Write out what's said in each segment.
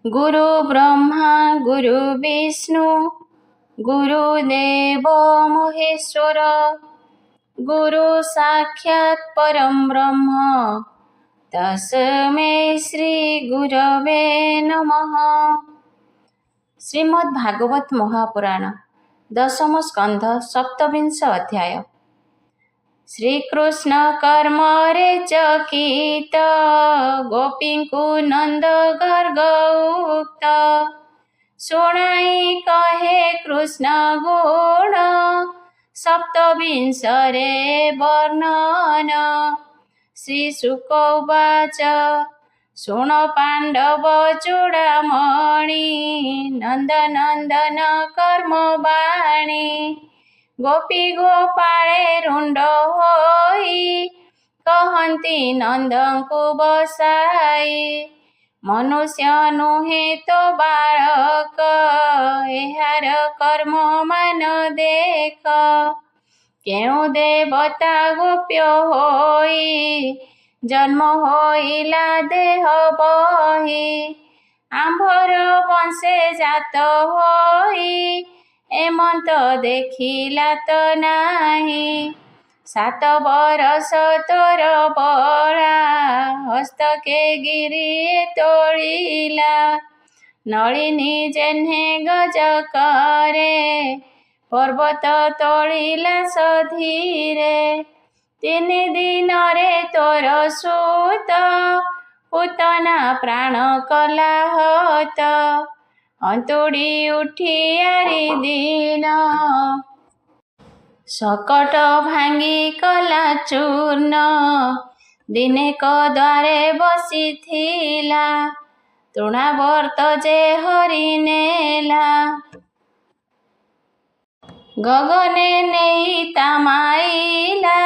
गुरु ब्रह्मा गुरु विष्णु गुरुदेव महेश्वर गुरु साक्षात् परम ब्रह्म तस्मै श्री गुरवे नमः। श्रीमद् भागवत महापुराण दशम स्कंध सप्तविंश अध्याय। श्रीकृष्ण कर्म रे चकित गोपींकु नंद गर्ग उक्त शुणाई कहे कृष्ण गुण सप्तविंश रे वर्णन। श्रीशुक उवाच शुण पांडव चूड़ामणि नंदनंदन कर्म वाणी गोपी गोपाळे रुंड होई कहती नंदंकु बसाई मनुष्य नुहे तो बालक एहार कर्म मान देख केउ देवता गोप्य होई जन्म होइला देह बही आंभर वंशे जात होई एमंत देखिला तो नाही। 7 बरस तोर बळा हस्तके गिरी तोळिला नळिनी जेन्हे गज करे पर्वत तोळिला सधीरे 3 दिन रे तोर सूत पूतना प्राण कला हत अंतुड़ी उठियारी दिन सकट भांगी कला चूर्ण दिनेक द्वारे बसी थिला तृणावर्त जे हरि नेला गगने नेई तामाइला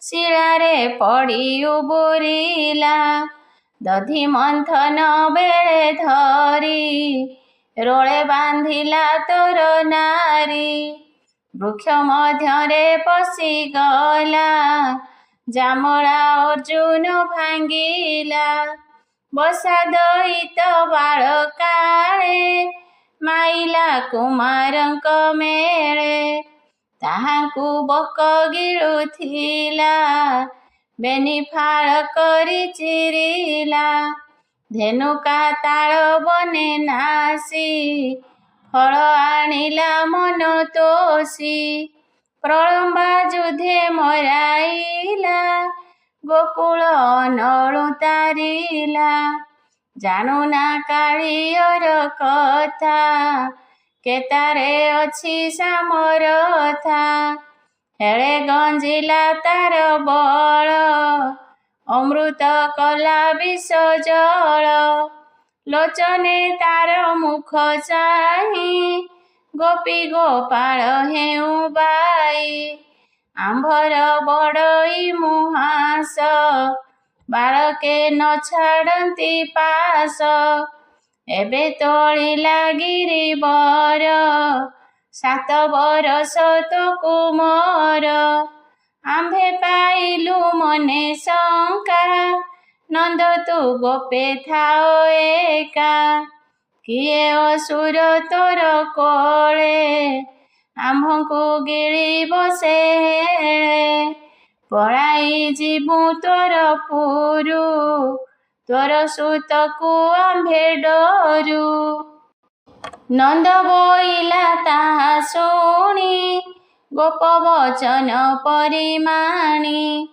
शिलारे पड़ी उबुरिला दधि मंथन बेले धरी रोले बांधिला तोर नारी वृक्ष मध्यरे पशी गला जामला अर्जुन भांगिला बसा दईत बाळकाळे माइला कुमारंक मेळे ताहांकु बक गिळुथिला बेनी फाळ करी चिरिला धेनुका ताळ बने नासी फळ आଣିला मन तोषी प्रलंबा युद्धे मराइला गोकुळ अनळु तारिला जाणु ना काळीयर कथा केतारे अछि सामरथा हेळे गंजिला तार बळ अमृत कला विष जल लोचने तार मुख चाही गोपी गोपाळ हेउ बाई आंभर बड़ई मुहास बाळके न छाड़ती पास एबे तोळिला गिरिवर 7 बरस तो कुमर आंभे पाइलु मने शंका नंद तू गोपे थाओ एका किए असुर तोर कोळे आम्भंकु गिळी बसे पळाई जीवु तोर पुरु तोर सुतकु आंभे डरु नंद बोइला ताहा शुणी गोप वचन परिमाणी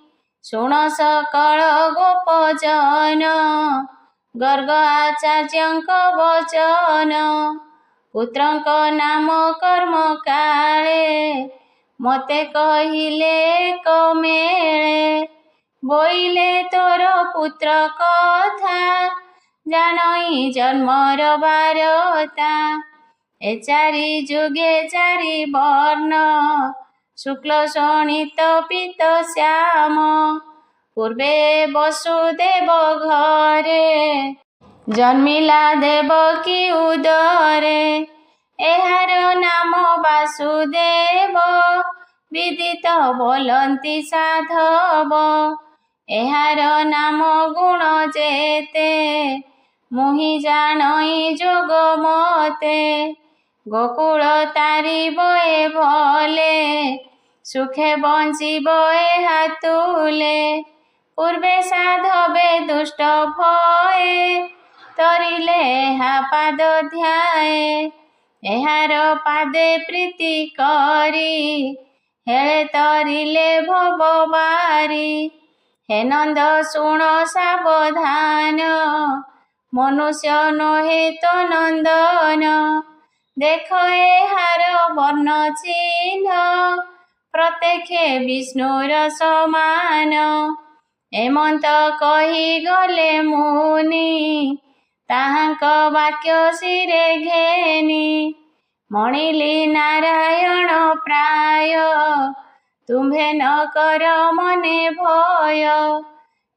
शुण सकल गोप जन गर्ग आचार्यंक वचन पुत्रंक नाम कर्म काळे मते कहिले कमेळे बोइले तोर पुत्र कथा जानई जन्मर बारता ए 4 जुगे 4 वर्ण शुक्ल शोणित पीत श्याम पूर्वे वसुदेव घरे जन्मिला देवकी उदरे एहार नाम वासुदेव विदित बोलंती साधव एहार नाम गुण जेते ମୁହିଁ ଜାଣଇ ଯୋଗ ମତେ ଗୋକୁଳ ତାରିବ ଏ ଭଲେ ସୁଖେ ବଞ୍ଚିବ ଏହା ତୁଲେ ପୂର୍ବେ ସାଧବେ ଦୁଷ୍ଟ ଭଏ ତରିଲେ ଏହା ପାଦ ଧ୍ୟାଏ ଏହାର ପାଦେ ପ୍ରୀତି କରି ହେଳେ ତରିଲେ ଭବ ବାରି ହେ ନନ୍ଦ ଶୁଣ ସାବଧାନ ମନୁଷ୍ୟ ନୁହେଁ ତ ନନ୍ଦନ ଦେଖ ଏହାର ବର୍ଣ୍ଣ ଚିହ୍ନ ପ୍ରତ୍ୟକ୍ଷେ ବିଷ୍ଣୁର ସମାନ ଏମନ୍ତ କହିଗଲେ ମୁନି ତାହାଙ୍କ ବାକ୍ୟ ଶିରେ ଘେନି ମଣିଲି ନାରାୟଣ ପ୍ରାୟ ତୁମ୍ଭେ ନ କର ମନେ ଭୟ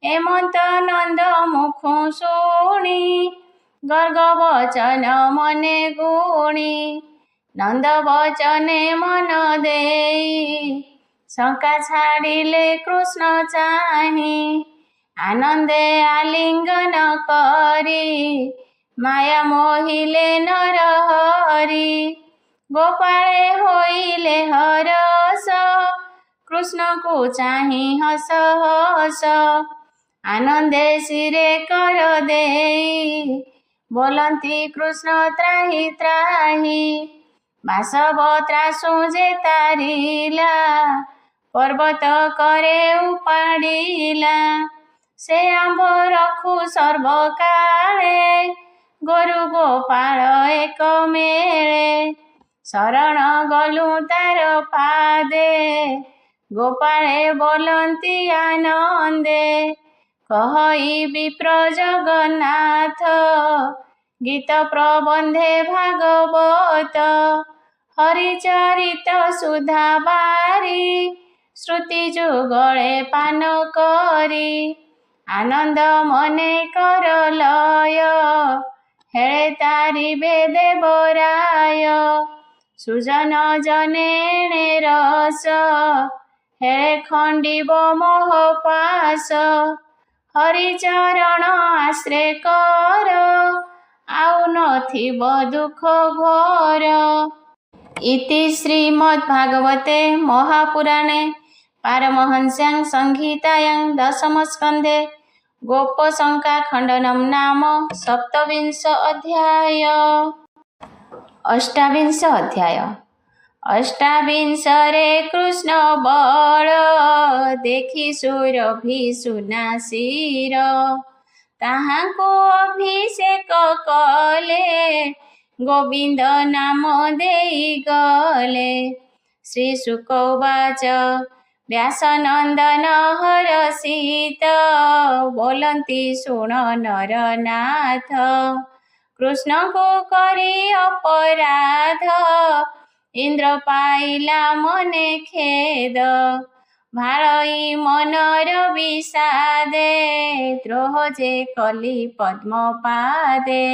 ଏମନ୍ତ ନନ୍ଦ ମୁଖୁ ଶୁଣି ଗର୍ଗ ବଚନ ମନେ ଗୁଣି ନନ୍ଦ ବଚନେ ମନ ଦେଇ ଶଙ୍କା ଛାଡ଼ିଲେ କୃଷ୍ଣ ଚାହିଁ ଆନନ୍ଦେ ଆଲିଙ୍ଗନ କରି ମାୟା ମୋହିଲେ ନର ହରି ଗୋପାଳେ ହୋଇଲେ ହରସ କୃଷ୍ଣକୁ ଚାହିଁ ହସ ହସ ଆନନ୍ଦେ ଶିରେ କର ଦେଇ ବୋଲନ୍ତି କୃଷ୍ଣ ତ୍ରାହି ତ୍ରାହି ବାସବ ତ୍ରାସୁ ଯେ ତାରିଲା ପର୍ବତ କରେ ଉପାଡ଼ିଲା ସେ ଆମ୍ଭ ରଖୁ ସର୍ବକାଳେ ଗୋରୁ ଗୋପାଳ ଏକ ମେଳେ ଶରଣ ଗଲୁ ତାର ପାଦେ ଗୋପାଳେ ବୋଲନ୍ତି ଆନନ୍ଦେ କହଇ ବିପ୍ର ଜଗନ୍ନାଥ ଗୀତ ପ୍ରବନ୍ଧେ ଭାଗବତ ହରିଚରିତ ସୁଧା ବାରି ଶ୍ରୁତି ଯୁଗଳେ ପାନ କରି ଆନନ୍ଦ ମନେ କର ଲୟ ହେଳେ ତାରିବେ ଦେବରାୟ ସୁଜନ ଜନେଣେ ରସ ହେଳେ ଖଣ୍ଡିବ ମୋହ ପାଶ ହରିଚରଣ ଆଶ୍ରେ କର ଆଉ ନଥିବ ଦୁଃଖ ଘୋର ଇତି ଶ୍ରୀମଦ୍ଭାଗବତେ ମହାପୁରାଣେ ପାରମହଂସ୍ୟାଂ ସଂହିତାୟାଂ ଦଶମସ୍କନ୍ଧେ ଗୋପଶଙ୍କା ଖଣ୍ଡନಂ ନାମ ସପ୍ତବିଂଶ ଅଧ୍ୟାୟ ଅଷ୍ଟାବିଂଶରେ କୃଷ୍ଣ ବଳ ଦେଖି ସୁରଭି ସୁନାସିର ତାହାଙ୍କୁ ଅଭିଷେକ କଲେ ଗୋବିନ୍ଦ ନାମ ଦେଇଗଲେ ଶ୍ରୀ ଶୁକ ଉବାଚ ବ୍ୟାସନନ୍ଦନ ହରଷିତ ବୋଲନ୍ତି ଶୁଣ ନରନାଥ କୃଷ୍ଣଙ୍କୁ କରି ଅପରାଧ ଇନ୍ଦ୍ର ପାଇଲା ମନେ ଖେଦ ଭାଳଇ ମନର ବିଷାଦେ ଦ୍ରୋହ ଯେ କଲି ପଦ୍ମ ପାଦେ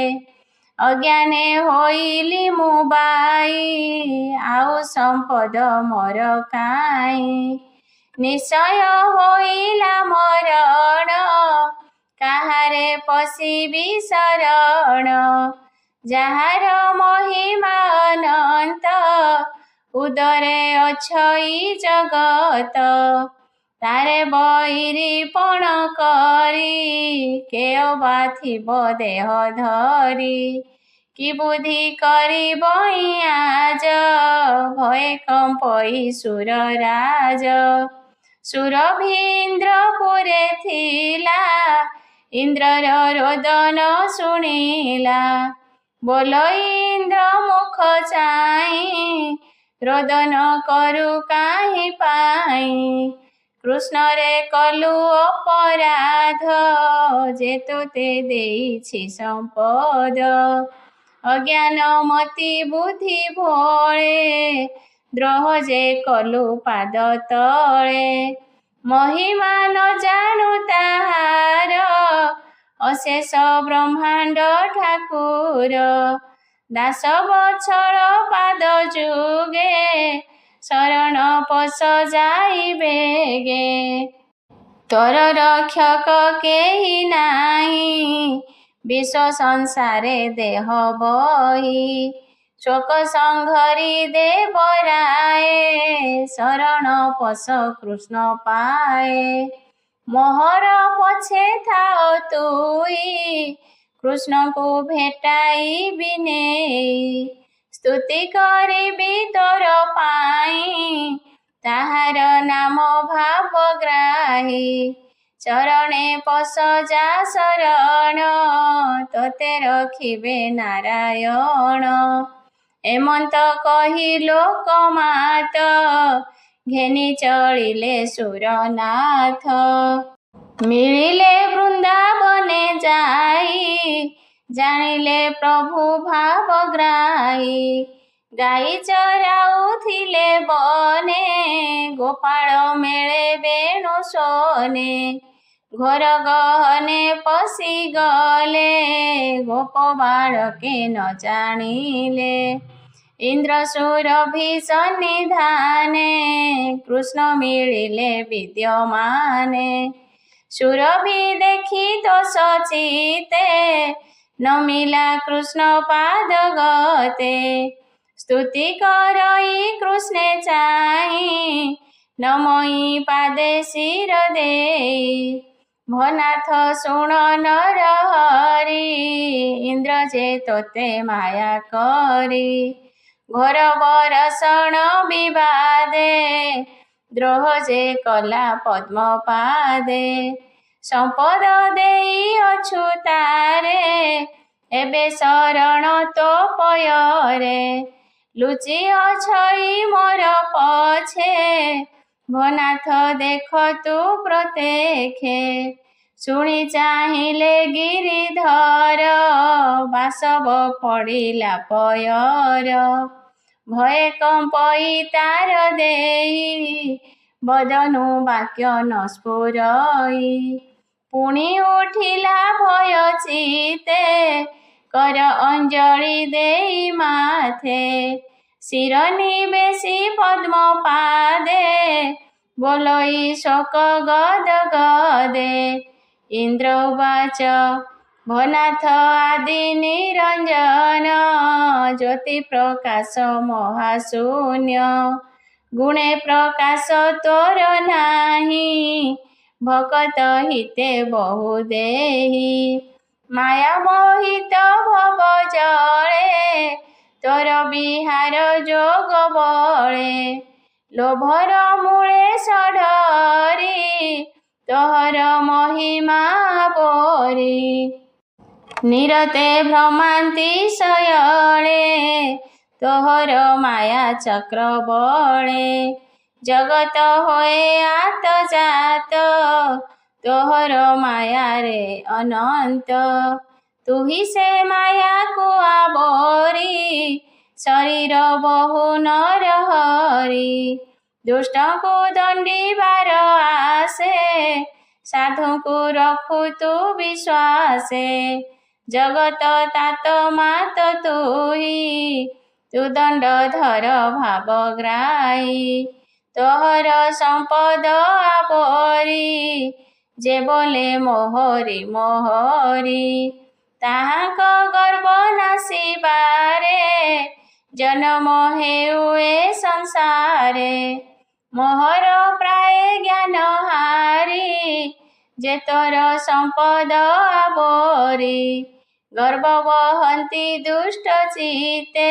ଅଜ୍ଞାନେ ହୋଇଲି ମୁଁ ବାଇ ଆଉ ସମ୍ପଦ ମୋର କାଇଁ ନିଶ୍ଚୟ ହୋଇଲା ମରଣ କାହାରେ ପଶିବି ଶରଣ ଯାହାର ମହିମା ଅନନ୍ତ ଉଦରେ ଅଛଇ ଜଗତ ତାରେ ବୈରୀ ପଣ କରି କେଅ ବା ଥିବ ଦେହ ଧରି କି ବୁଦ୍ଧି କରିବ ଆଜ ଭଏ କମ୍ପଇ ସୁରରାଜ ସୁରଭି ଇନ୍ଦ୍ରପୁରେ ଥିଲା ଇନ୍ଦ୍ରର ରୋଦନ ଶୁଣିଲା ବୋଲ ଇନ୍ଦ୍ର ମୁଖ ଚାହିଁ ରୋଦନ କରୁ କାହିଁ ପାଇଁ କୃଷ୍ଣରେ କଲୁ ଅପରାଧ ଯେ ତୋତେ ଦେଇଛି ସମ୍ପଦ ଅଜ୍ଞାନ ମତି ବୁଦ୍ଧି ଭୋଳେ ଦ୍ରୋହ ଯେ କଲୁ ପାଦ ତଳେ ମହିମା ନ ଜାଣୁ ତାହାର ଅଶେଷ ବ୍ରହ୍ମାଣ୍ଡ ଠାକୁର ଦାସ ବଛଳ ପାଦ ଯୁଗେ ଶରଣ ପଶ ଯାଇ ବେଗେ ତୋର ରକ୍ଷକ କେହି ନାହିଁ ବିଶ୍ୱ ସଂସାରେ ଦେହ ବହି। ଶୋକ ସଂଘରି ଦେବରାଏ, ଶରଣ ପଶ କୃଷ୍ଣ ପାଏ। ମୋହର ପଛେ ଥାଅ ତୁଇ, କୃଷ୍ଣଙ୍କୁ ଭେଟାଇବି ନେଇ। ସ୍ତୁତି କରିବି ତୋର ପାଇଁ, ତାହାର ନାମ ଭାବଗ୍ରାହୀ। ଚରଣେ ପଶ ଯା ଶରଣ, ତୋତେ ରଖିବେ ନାରାୟଣ। ଏମନ୍ତ କହି ଲୋକମାତ, ଘେନି ଚଳିଲେ ସୁରନାଥ। ମିଳିଲେ ବୃନ୍ଦାବନେ ଯାଇ, ଜାଣିଲେ ପ୍ରଭୁ ଭାବଗ୍ରାହୀ। ଗାଈ ଚରାଉଥିଲେ ବନେ, ଗୋପାଳ ମେଳେ ବେଣୁ ଶୋନେ। ଘୋର ଗହନେ ପଶିଗଲେ, ଗୋପ ବାଳକେ ନ ଜାଣିଲେ। ଇନ୍ଦ୍ର ସୁରଭି ସନ୍ନିଧାନେ, କୃଷ୍ଣ ମିଳିଲେ ବିଦ୍ୟମାନେ। ସୁରଭି ଦେଖି ଦୋଷ ଚିତେ, ନମିଲା କୃଷ୍ଣ ପାଦ ଗତେ। ସ୍ତୁତି କରଇ କୃଷ୍ଣେ ଚାହିଁ, ନମଇ ପାଦେ ଶିର ଦେଇ। ଭନାଥ ଶୁଣ ନର ହରି, ଇନ୍ଦ୍ର ଯେ ତୋତେ ମାୟା କରି। ଘୋର ବରଷଣ ବିବାଦେ, ଦ୍ରୋହ ଯେ କଲା ପଦ୍ମପାଦେ। ସମ୍ପଦ ଦେଇଅଛୁ ତାରେ, ଏବେ ଶରଣ ତୋ ପୟରେ। ଲୁଚି ଅଛଇ ମୋର ପଛେ, ଭନାଥ ଦେଖ ତୁ ପ୍ରତ୍ୟକ୍ଷେ। ଶୁଣି ଚାହିଁଲେ ଗିରିଧର, ବାସବ ପଡ଼ିଲା ପୟର। ଭୟେ କମ୍ପଇ ତାର ଦେଇ, ବଦନୁ ବାକ୍ୟ ନ ସ୍ଫୁରଇ। ପୁଣି ଉଠିଲା ଭୟ ଚିତେ, କର ଅଞ୍ଜଳି ଦେଇ ମାଥେ। ଶିର ନିବେଶି ପଦ୍ମ ପାଦେ, ବୋଲଇ ଶୋକ ଗଦ ଗଦେ। ଇନ୍ଦ୍ର ଉବାଚ ଭନାଥ ଆଦି ନିରଞ୍ଜନ, ଜ୍ୟୋତି ପ୍ରକାଶ ମହାଶୂନ୍ୟ। ଗୁଣେ ପ୍ରକାଶ ତୋର ନାହିଁ, ଭକତ ହିତେ ବହୁ ଦେହି। ମାୟା ମୋହିତ ଭବ ଜଳେ, ତୋର ବିହାର ଯୋଗ ବଳେ। ଲୋଭର ମୂଳେ ଷଢ଼ରି, ତୋହର ମହିମା ପରି। ନିରତେ ଭ୍ରମାନ୍ତି ଶୟଳେ, ତୋହର ମାୟା ଚକ୍ର ବଳେ। ଜଗତ ହୋଏ ଆତଯାତ, ତୋହର ମାୟାରେ ଅନନ୍ତ। ତୁହି ସେ ମାୟାକୁ ଆବୋରି, ଶରୀର ବହୁ ନରହରି। ଦୁଷ୍ଟଙ୍କୁ ଦଣ୍ଡିବାର ଆସେ, ସାଧୁଙ୍କୁ ରଖୁ ତୁ ବିଶ୍ୱାସେ। ଜଗତ ତାତ ମାତ ତୁହି, ତୁ ଦଣ୍ଡଧର ଭାବଗ୍ରାହୀ। ତୋହର ସମ୍ପଦ ଆପରି, ଯେ ବୋଲେ ମୋହରି ମୋହରି। ତାହାଙ୍କ ଗର୍ବ ନାଶିବାରେ, ଜନମ ହେଉ ଏ ସଂସାରେ। ମୋହର ପ୍ରାୟ ଜ୍ଞାନ ହାରି, ଯେ ତୋର ସମ୍ପଦ ଆବୋରି। ଗର୍ବ ବହନ୍ତି ଦୁଷ୍ଟ ଚିତେ,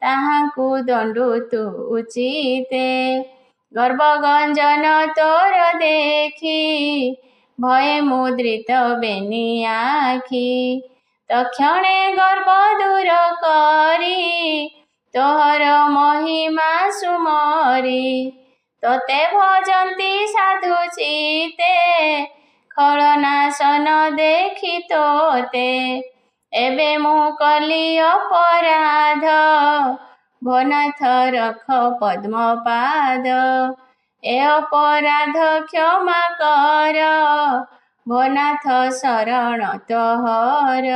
ତାହାଙ୍କୁ ଦଣ୍ଡୁ ତୁ ଉଚିତେ। ଗର୍ବ ଗଞ୍ଜନ ତୋର ଦେଖି, ଭୟେ ମୁଦ୍ରିତ ବେନି ଆଖି। ତକ୍ଷଣେ ଗର୍ବ ଦୂର କରି, ତୋହର ମହିମା ସୁମରି। ତୋତେ ଭଜନ୍ତି ସାଧୁ ଚିତେ, ଖଳନାଶନ ଦେଖି ତୋତେ। ଏବେ ମୁଁ କଲି ଅପରାଧ, ଭନାଥ ରଖ ପଦ୍ମପାଦ। ଏ ଅପରାଧ କ୍ଷମା କର, ଭନାଥ ଶରଣ ତୋହର।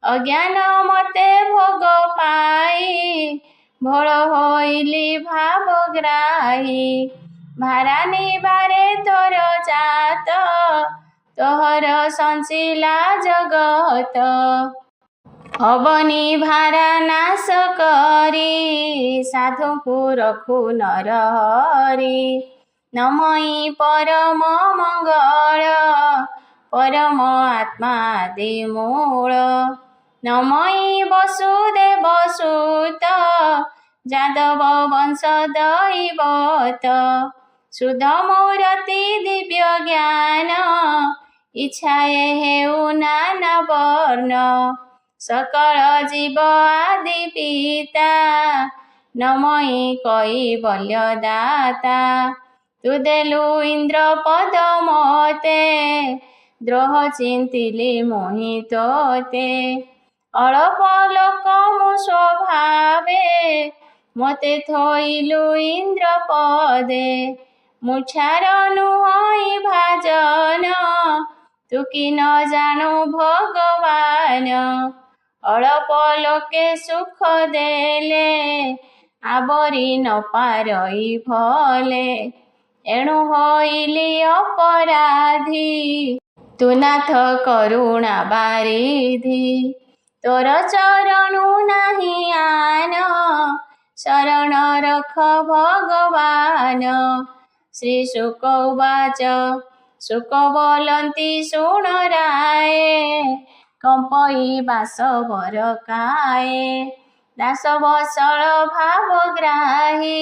ଅଜ୍ଞାନ ମତେ ଭୋଗ ପାଇ, ଭୋଳ ହୋଇଲି ଭାବଗ୍ରାହୀ। ଭାରା ନିବାରେ ତୋର ଜାତ, ତୋହର ସଞ୍ଚିଲା ଜଗତ। ଅବନି ଭାରା ନାଶ କରି ସାଧୁଙ୍କୁ ରଖୁ ନରହରି। ନମଇ ପରମ ମଙ୍ଗଳ ପରମ ଆତ୍ମା ଆଦି ମୂଳ। ନମଇ ବସୁଦେବ ସୁତ ଯାଦବ ବଂଶ ଦୈବତ। ଶୁଦ୍ଧ ମୂରତି ଦିବ୍ୟ ଜ୍ଞାନ ଇଚ୍ଛାଏ ହେଉ ନାନା ବର୍ଣ୍ଣ। ସକଳ ଜୀବ ଆଦି ପିତା ନମଇ କୈବଲ୍ୟ ଦାତା। ତୁ ଦେଲୁ ଇନ୍ଦ୍ର ପଦ ମତେ ଦ୍ରୋହ ଚିନ୍ତିଲି ମୁହିଁ ତୋତେ। ଅଳପ ଲୋକ ମୁଁ ସ୍ୱଭାବେ ମତେ ଥୋଇଲୁ ଇନ୍ଦ୍ର ପଦେ। ମୁଛାର ନୁହଁଇ ଭାଜନ ତୁ କି ନ ଜାଣୁ ଭଗବାନ। ଅଳପ ଲୋକେ ସୁଖ ଦେଲେ ଆବରି ନ ପାରଇ ଭଲେ। ଏଣୁ ହଇଲି ଅପରାଧୀ ତୁ ନାଥ କରୁଣା ବାରିଧି। ତୋର ଚରଣୁ ନାହିଁ ଆନ ଶରଣ ରଖ ଭଗବାନ। ଶ୍ରୀ ଶୁକ ଉବାଚ ଶୁକ ବୋଲନ୍ତି ଶୁଣ ରାଏ କମ୍ପଇ ବାସବର କାଏ। ଦାସ ବସଳ ଭାବଗ୍ରାହୀ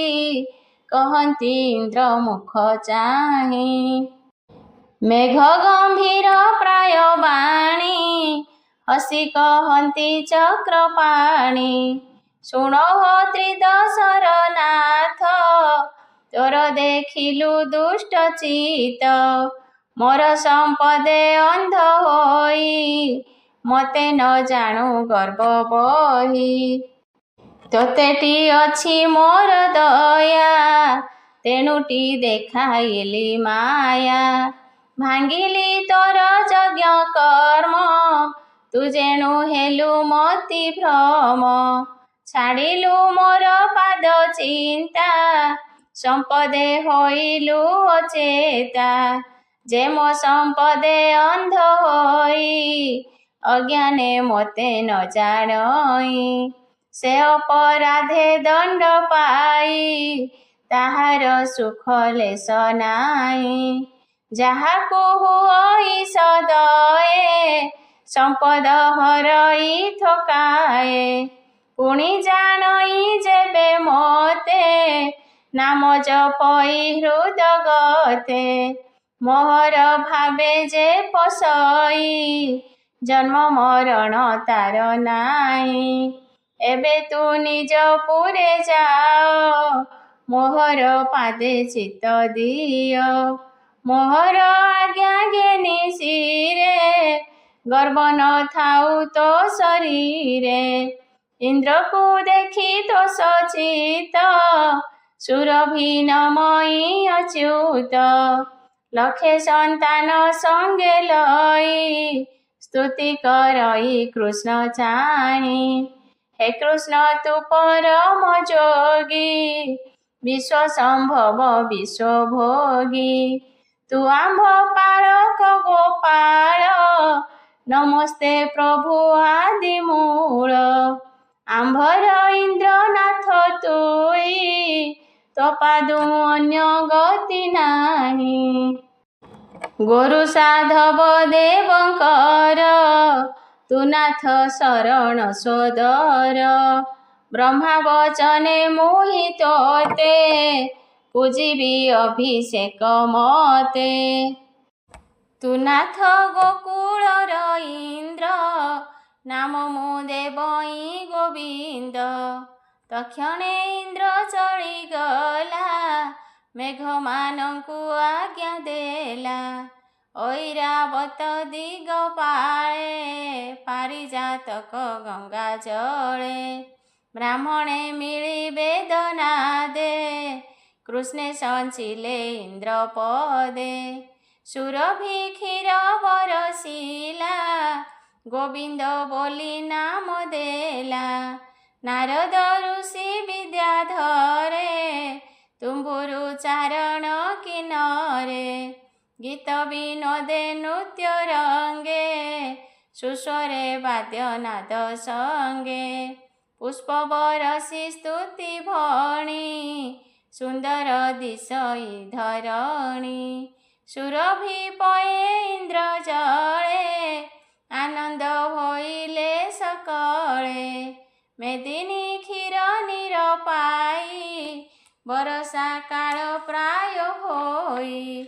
କହନ୍ତି ଇନ୍ଦ୍ର ମୁଖ ଚାହିଁ। ମେଘ ଗମ୍ଭୀର ପ୍ରାୟ ବାଣୀ ହସି କହନ୍ତି ଚକ୍ରପାଣି। ଶୁଣ ହୋ ତ୍ରିଦଶର ନାଥ ତୋର ଦେଖିଲୁ ଦୁଷ୍ଟ ଚିତ। ମୋର ସମ୍ପଦେ ଅନ୍ଧ ହୋଇ ମତେ ନ ଜାଣୁ ଗର୍ବ ବହି। ତୋତେଟି ଅଛି ମୋର ଦୟା ତେଣୁଟି ଦେଖାଇଲି ମାୟା। ଭାଙ୍ଗିଲି ତୋର ଯଜ୍ଞ କର୍ମ ତୁ ଯେଣୁ ହେଲୁ ମତି ଭ୍ରମ। ଛାଡ଼ିଲୁ ମୋର ପାଦ ଚିନ୍ତା ସମ୍ପଦେ ହୋଇଲୁ ଅଚେତା। ଯେ ମୋ ସମ୍ପଦେ ଅନ୍ଧ ହୋଇ ଅଜ୍ଞାନେ ମତେ ନ ଜାଣଇ। ସେ ଅପରାଧେ ଦଣ୍ଡ ପାଇ ତାହାର ସୁଖ ଲେଶ ନାଇଁ। ଯାହାକୁ ହୁଅଇ ସଦଏ ସମ୍ପଦ ହରଇ ଥକାଏ। ପୁଣି ଜାଣଇ ଯେବେ ମତେ ନାମ ଜପଇ ହୃଦ ଗତେ। ମୋହର ଭାବେ ଯେ ପଶଇ ଜନ୍ମ ମରଣ ତାର ନାଇଁ। ଏବେ ତୁ ନିଜ ପୁରେ ଯାଅ ମୋହର ପାଦେ ଚିତ୍ତ ଦିଅ। ମୋହର ଆଜ୍ଞା ଘେନି ଶିରେ ଗର୍ବ ନ ଥାଉ ତୋ ଶରୀରେ। ଇନ୍ଦ୍ରକୁ ଦେଖି ତୋଷ ଚିତ ସୁରଭି ନମଇ ଅଚ୍ୟୁତ। ଲକ୍ଷେ ସନ୍ତାନ ସଙ୍ଗେ ଲଇ ସ୍ତୁତି କରଇ କୃଷ୍ଣ ଚାହିଁ। ହେ କୃଷ୍ଣ ତୁ ପରମ ଯୋଗୀ ବିଶ୍ୱ ସମ୍ଭବ ବିଶ୍ୱ ଭୋଗୀ। ତୁ ଆମ୍ଭ ପାଳକ ଗୋପାଳ ନମସ୍ତେ ପ୍ରଭୁ ଆଦି ମୂଳ। ଆମ୍ଭର ଇନ୍ଦ୍ରନାଥ ତୁଇ ତୋ ପାଦୁ ଅନ୍ୟ ଗତି ନାହିଁ। ଗୋରୁ ସାଧବ ଦେବଙ୍କର ତୁ ନାଥ ଶରଣ ସୋଦର। ବ୍ରହ୍ମା ବଚନେ ମୁହିଁ ତୋତେ ପୂଜିବି ଅଭିଷେକ ମତେ। ତୁ ନାଥ ଗୋକୁଳର ଇନ୍ଦ୍ର ନାମ ମୁଁ ଦେବଇ ଗୋବିନ୍ଦ। ତକ୍ଷଣେ ଇନ୍ଦ୍ର ଚଳିଗଲା ମେଘମାନଙ୍କୁ ଆଜ୍ଞା ଦେଲା। ଐରାବତ ଦିଗପାଳେ ପାରିଜାତକ ଗଙ୍ଗା ଜଳେ। ବ୍ରାହ୍ମଣେ ମିଳି ବେଦନାଦେ କୃଷ୍ଣେ ସଞ୍ଚିଲେ ଇନ୍ଦ୍ର ପଦେ। ସୁରଭି କ୍ଷୀର ବରସିଲା ଗୋବିନ୍ଦ ବୋଲି ନାମ ଦେଲା। ନାରଦ ଋଷି ବିଦ୍ୟାଧରେ ତୁମ୍ଭୁରୁ ଚାରଣ କିନରେ। ଗୀତ ବିନୋଦେ ନୃତ୍ୟ ରଙ୍ଗେ, ସୁସ୍ୱରେ ବାଦ୍ୟନାଦ ସଙ୍ଗେ। ପୁଷ୍ପ ବରଷି ସ୍ତୁତି ଭଣି, ସୁନ୍ଦର ଦିଶଇ ଧରଣୀ। ସୁରଭି ପଏ ଇନ୍ଦ୍ର ଜଳେ, ଆନନ୍ଦ ହୋଇଲେ ସକଳେ। ମେଦିନୀ କ୍ଷୀର ନୀର ପାଇ, ବରଷା କାଳ ପ୍ରାୟ ହୋଇ।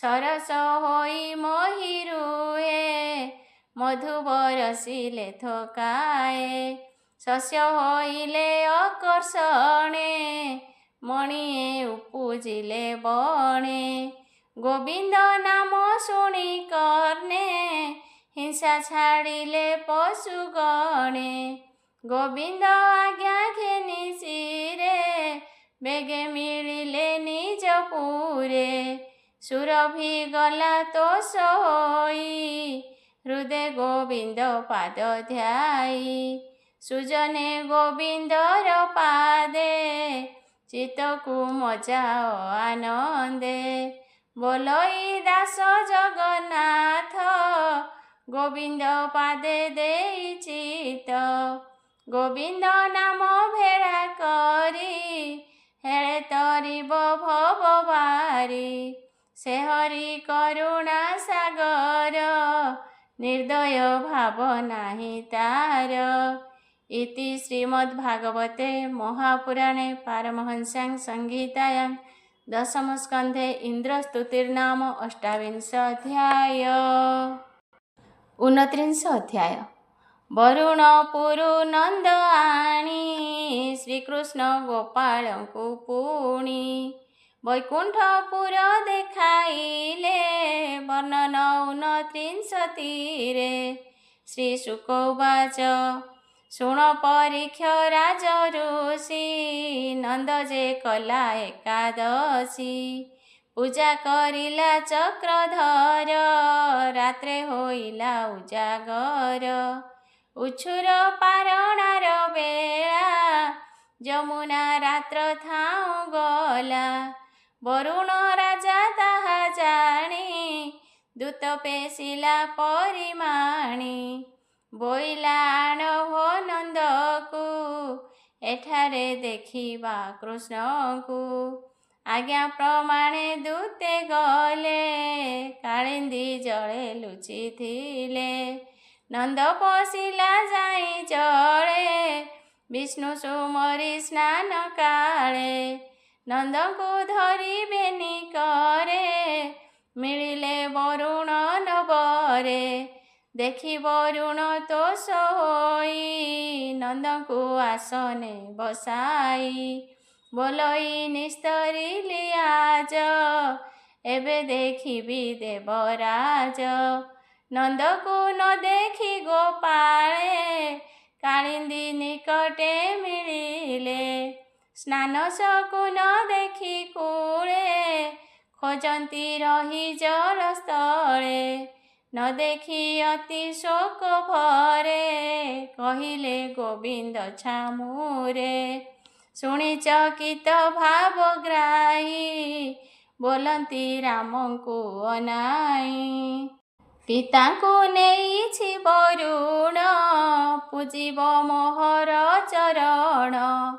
ସରସ ହୋଇ ମୋହି ରୁହେ, ମଧୁ ବରଷିଲେ ଥକାଏ। ଶସ୍ୟ ହୋଇଲେ ଅକର୍ଷଣେ, ମଣିଏ ଉପୁଜିଲେ ବଣେ। ଗୋବିନ୍ଦ ନାମ ଶୁଣି କର୍ଣ୍ଣେ, ହିଂସା ଛାଡ଼ିଲେ ପଶୁ ଗଣେ। ଗୋବିନ୍ଦ ଆଜ୍ଞା ଘେନି ଶିରେ, ବେଗେ ମିଳିଲେ ନିଜ ପୁରେ। ସୁରଭି ଗଲା ତୋଷ ହୋଇ, ହୃଦେ ଗୋବିନ୍ଦ ପାଦ ଧ୍ୟାଇ। ସୁଜନେ ଗୋବିନ୍ଦର ପାଦେ, ଚିତ୍ତକୁ ମଜାଅ ଆନନ୍ଦେ। ବୋଲଇ ଦାସ ଜଗନ୍ନାଥ, ଗୋବିନ୍ଦ ପାଦେ ଦେଇ ଚିତ୍ତ। ଗୋବିନ୍ଦ ନାମ ଭେଳା କରି, ହେଳେ ତରିବ ଭବ ବାରି। ସେ ହରି କରୁଣା ସାଗର, ନିର୍ଦ୍ଦୟ ଭାବ ନାହିଁ ତାର। ଇତି ଶ୍ରୀମଦ୍ଭାଗବତେ ମହାପୁରାଣେ ପାରମହଂସ୍ୟାଂ ସଂହିତାୟାଂ ଦଶମ ସ୍କନ୍ଧେ ଇନ୍ଦ୍ରସ୍ତୁତିର୍ନାମ ଅଷ୍ଟାବିଂଶ ଅଧ୍ୟାୟ। 29 ଅଧ୍ୟାୟ। ବରୁଣ ପୁରୁ ନନ୍ଦ ଆଣି, ଶ୍ରୀକୃଷ୍ଣ ଗୋପାଳଙ୍କୁ ପୁଣି। ବୈକୁଣ୍ଠପୁର ଦେଖାଇଲେ, ବର୍ଣ୍ଣନ 29ରେ। ଶ୍ରୀ ଶୁକ ଉବାଚ, ଶୁଣ ପରୀକ୍ଷ ରାଜ ଋଷି, ନନ୍ଦ ଯେ କଲା ଏକାଦଶୀ। ପୂଜା କରିଲା ଚକ୍ରଧର, ରାତ୍ରେ ହୋଇଲା ଉଜାଗର। ଉଛୁର ପାରଣାର ବେଳା, ଯମୁନା ରାତ୍ର ଥାଉଁ ଗଲା। ବରୁଣ ରାଜା ତାହା ଜାଣି, ଦୂତ ପେଶିଲା ପରିମାଣି। ବୋଇଲା ଆଣ ହୋ ନନ୍ଦକୁ, ଏଠାରେ ଦେଖିବା କୃଷ୍ଣଙ୍କୁ। ଆଜ୍ଞା ପ୍ରମାଣେ ଦୂତେ ଗଲେ, କାଳିନ୍ଦୀ ଜଳେ ଲୁଚିଥିଲେ। ନନ୍ଦ ପଶିଲା ଯାଇ ଜଳେ, ବିଷ୍ଣୁ ସୁମରି ସ୍ନାନ କାଳେ। ନନ୍ଦଙ୍କୁ ଧରିବେ ନିକରେ, ମିଳିଲେ ବରୁଣ ନବରେ। ଦେଖି ବରୁଣ ତୋଷ ହୋଇ, ନନ୍ଦଙ୍କୁ ଆସନେ ବସାଇ। ବୋଲଇ ନିସ୍ତରିଲି ଆଜ, ଏବେ ଦେଖିବି ଦେବରାଜ। ନନ୍ଦକୁ ନ ଦେଖି ଗୋପାଳେ, କାଳିନ୍ଦୀ ନିକଟେ ମିଳିଲେ। ସ୍ନାନ ଶକୁନ ଦେଖି କୂଳେ, ଖୋଜନ୍ତି ରହି ଜଳସ୍ଥଳେ। ନ ଦେଖି ଅତି ଶୋକ ଭରେ, କହିଲେ ଗୋବିନ୍ଦ ଛାମୁରେ। ଶୁଣି ଚକିତ ଭାବଗ୍ରାହୀ, ବୋଲନ୍ତି ରାମଙ୍କୁ ଅନାଇ। ପିତାଙ୍କୁ ନେଇଛି ବରୁଣ, ପୂଜିବ ମୋହର ଚରଣ।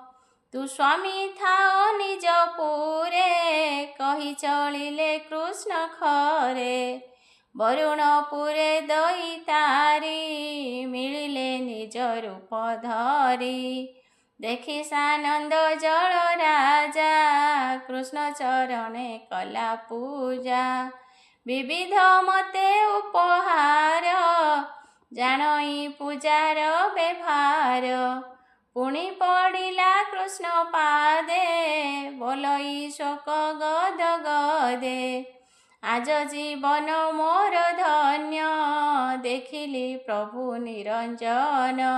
ତୁ ସ୍ୱାମୀ ଥାଅ ନିଜ ପୁରେ, କହି ଚଳିଲେ କୃଷ୍ଣ ଖରେ। ବରୁଣପୁରେ ଦଇତାରି, ମିଳିଲେ ନିଜ ରୂପ ଧରି। ଦେଖି ସାନନ୍ଦ ଜଳ ରାଜା, କୃଷ୍ଣ ଚରଣେ କଲା ପୂଜା। ବିବିଧ ମତେ ଉପହାର, ଜାଣଇ ପୂଜାର ବ୍ୟବହାର। ପୁଣି ପଡ଼ିଲା କୃଷ୍ଣ ପାଦେ, ବୋଲଇ ଶୋକ ଗଦ ଗଦେ। ଆଜ ଜୀବନ ମୋର ଧନ୍ୟ, ଦେଖିଲି ପ୍ରଭୁ ନିରଞ୍ଜନ।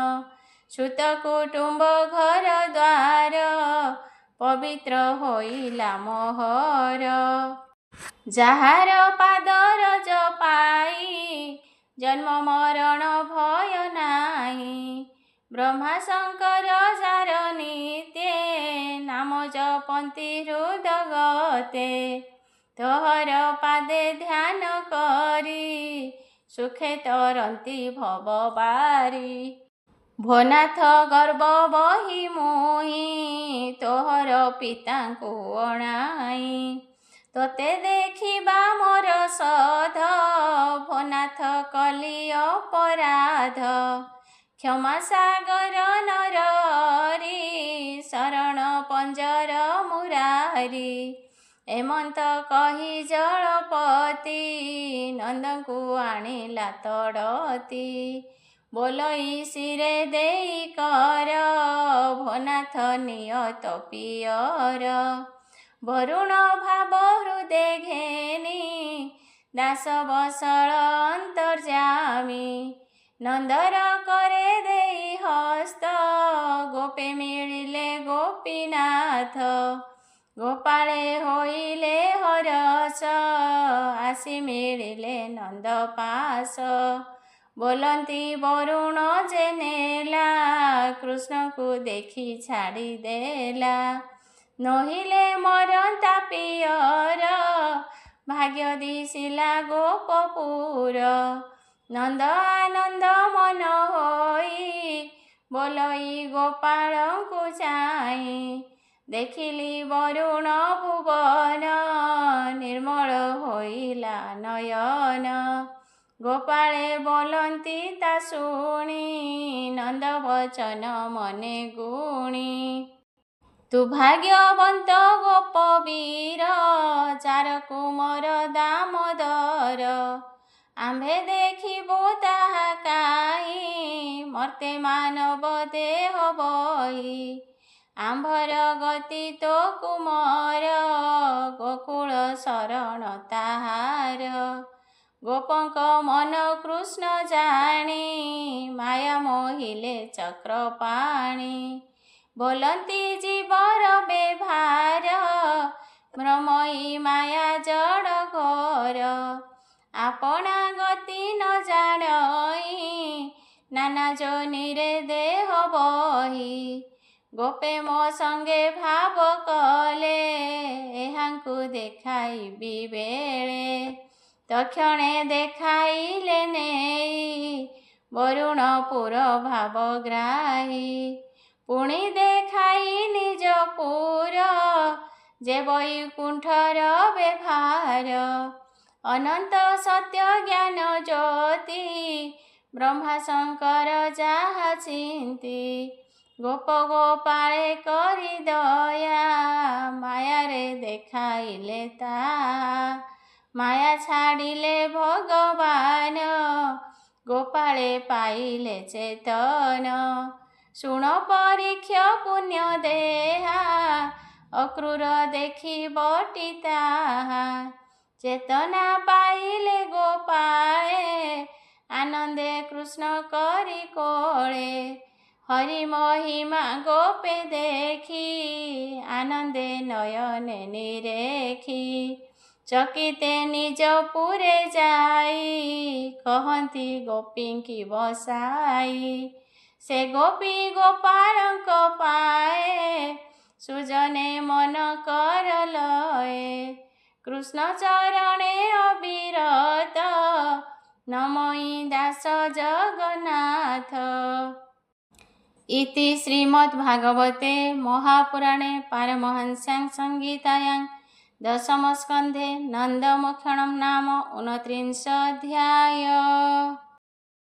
ସୁତ କୁଟୁମ୍ବ ଘର ଦ୍ୱାର, ପବିତ୍ର ହୋଇଲା ମୋହର। ଯାହାର ପାଦରଜ ପାଇ, ଜନ୍ମ ମରଣ ଭୟ ନାହିଁ। ବ୍ରହ୍ମା ଶଙ୍କର ଯାର ନିତ୍ୟେ, ନାମ ଜପନ୍ତି ହୃଦଗତେ। ତୋହର ପାଦେ ଧ୍ୟାନ କରି ସୁଖେ ତରନ୍ତି ଭବ ବାରି। ଭୋନାଥ ଗର୍ବ ବହି ମୁହିଁ ତୋହର ପିତାଙ୍କୁ ଅଣାଇ। ତୋତେ ଦେଖିବା ମୋର ସଧ ଭୋନାଥ କଲି ଅପରାଧ। କ୍ଷମା ସାଗର ନରହରି ଶରଣ ପଞ୍ଜର ମୁରାରି। ଏମନ୍ତ କହି ଜଳପତି ନନ୍ଦଙ୍କୁ ଆଣିଲା ତଡ଼ତି। ବୋଲଇ ଶିରେ ଦେଇ କର ଭୋନାଥ ନିୟତ ପିୟର। ବରୁଣ ଭାବ ହୃଦେ ଘେନି ଦାସ ବସଳ ଅନ୍ତର୍ଯାମୀ। ନନ୍ଦର କରେ ଦେଇ ହସ୍ତ ଗୋପେ ମିଳିଲେ ଗୋପୀନାଥ। ଗୋପାଳେ ହୋଇଲେ ହରସ ଆସି ମିଳିଲେ ନନ୍ଦ ପାଶ। ବୋଲନ୍ତି ବରୁଣ ଯେ ନେଲା କୃଷ୍ଣଙ୍କୁ ଦେଖି ଛାଡ଼ିଦେଲା। ନୋହିଲେ ମରନ୍ତା ପିୟର ଭାଗ୍ୟ ଦିଶିଲା ଗୋପପୁର। ନନ୍ଦ ଆନନ୍ଦ ମନ ହୋଇ ବୋଲଇ ଗୋପାଳଙ୍କୁ ଚାହିଁ। ଦେଖିଲି ବରୁଣ ଭୁବନ ନିର୍ମଳ ହୋଇଲା ନୟନ। ଗୋପାଳେ ବୋଲନ୍ତି ତା ଶୁଣି ନନ୍ଦ ବଚନ ମନେ ଗୁଣି। ତୁ ଭାଗ୍ୟବନ୍ତ ଗୋପବୀର ଚାର କୁମର ଦାମୋଦର। ଆମ୍ଭେ ଦେଖିବୁ ତାହା କାହିଁ ମର୍ତ୍ତେ ମାନବ ଦେହ ବହି। ଆମ୍ଭର ଗତି ତୋ କୁମର ଗୋକୁଳ ଶରଣ ତାହାର। ଗୋପଙ୍କ ମନ କୃଷ୍ଣ ଜାଣି ମାୟା ମୋହିଲେ ଚକ୍ରପାଣି। ବୋଲନ୍ତି ଜୀବର ବେଭାର ଭ୍ରମଇ ମାୟା ଜଡ଼ ଘୋର। ଆପଣା ଗତି ନ ଜାଣଇ ନାନା ଯୋନିରେ ଦେହ ବହି। ଗୋପେ ମୋ ସଙ୍ଗେ ଭାବ କଲେ ଏହାଙ୍କୁ ଦେଖାଇବି ବେଳେ। ତକ୍ଷଣେ ଦେଖାଇଲେ ନେଇ ବରୁଣପୁର ଭାବଗ୍ରାହୀ। ପୁଣି ଦେଖାଇ ନିଜ ପୁର ଯେ ବୈକୁଣ୍ଠର ବେଭାର। ଅନନ୍ତ ସତ୍ୟ ଜ୍ଞାନ ଜ୍ୟୋତି ବ୍ରହ୍ମା ଶଙ୍କର ଯାହା ଚିନ୍ତି। ଗୋପ ଗୋପାଳେ କରି ଦୟା ମାୟାରେ ଦେଖାଇଲେ ତାହା। ମାୟା ଛାଡ଼ିଲେ ଭଗବାନ ଗୋପାଳେ ପାଇଲେ ଚେତନ। ଶୁଣ ପରୀକ୍ଷ ପୁଣ୍ୟ ଦେହା ଅକ୍ରୂର ଦେଖି ବଟି ତାହା। ଚେତନା ପାଇଲେ ଗୋପାଳେ ଆନନ୍ଦେ କୃଷ୍ଣ କରି କୋଳେ। ହରି ମହିମା ଗୋପେ ଦେଖି ଆନନ୍ଦେ ନୟନେ ନିରେଖି। ଚକିତେ ନିଜ ପୁରେ ଯାଇ କହନ୍ତି ଗୋପୀଙ୍କି ବସାଇ। ସେ ଗୋପୀ ଗୋପାଳଙ୍କ ପାଏ ସୁଜନେ ମନ କର ଲଏ। କୃଷ୍ଣ ଚରଣେ ଅବିରତ ନମଇ ଦାସ ଜଗନ୍ନାଥ। ଇତି ଶ୍ରୀମଦ୍ଭାଗବତେ ମହାପୁରାଣେ ପାରମହଂସ୍ୟାଂ ସଂହିତାୟାଂ ଦଶମସ୍କନ୍ଧେ ନନ୍ଦମୋକ୍ଷଣं ନାମ 29 ଅଧ୍ୟାୟ।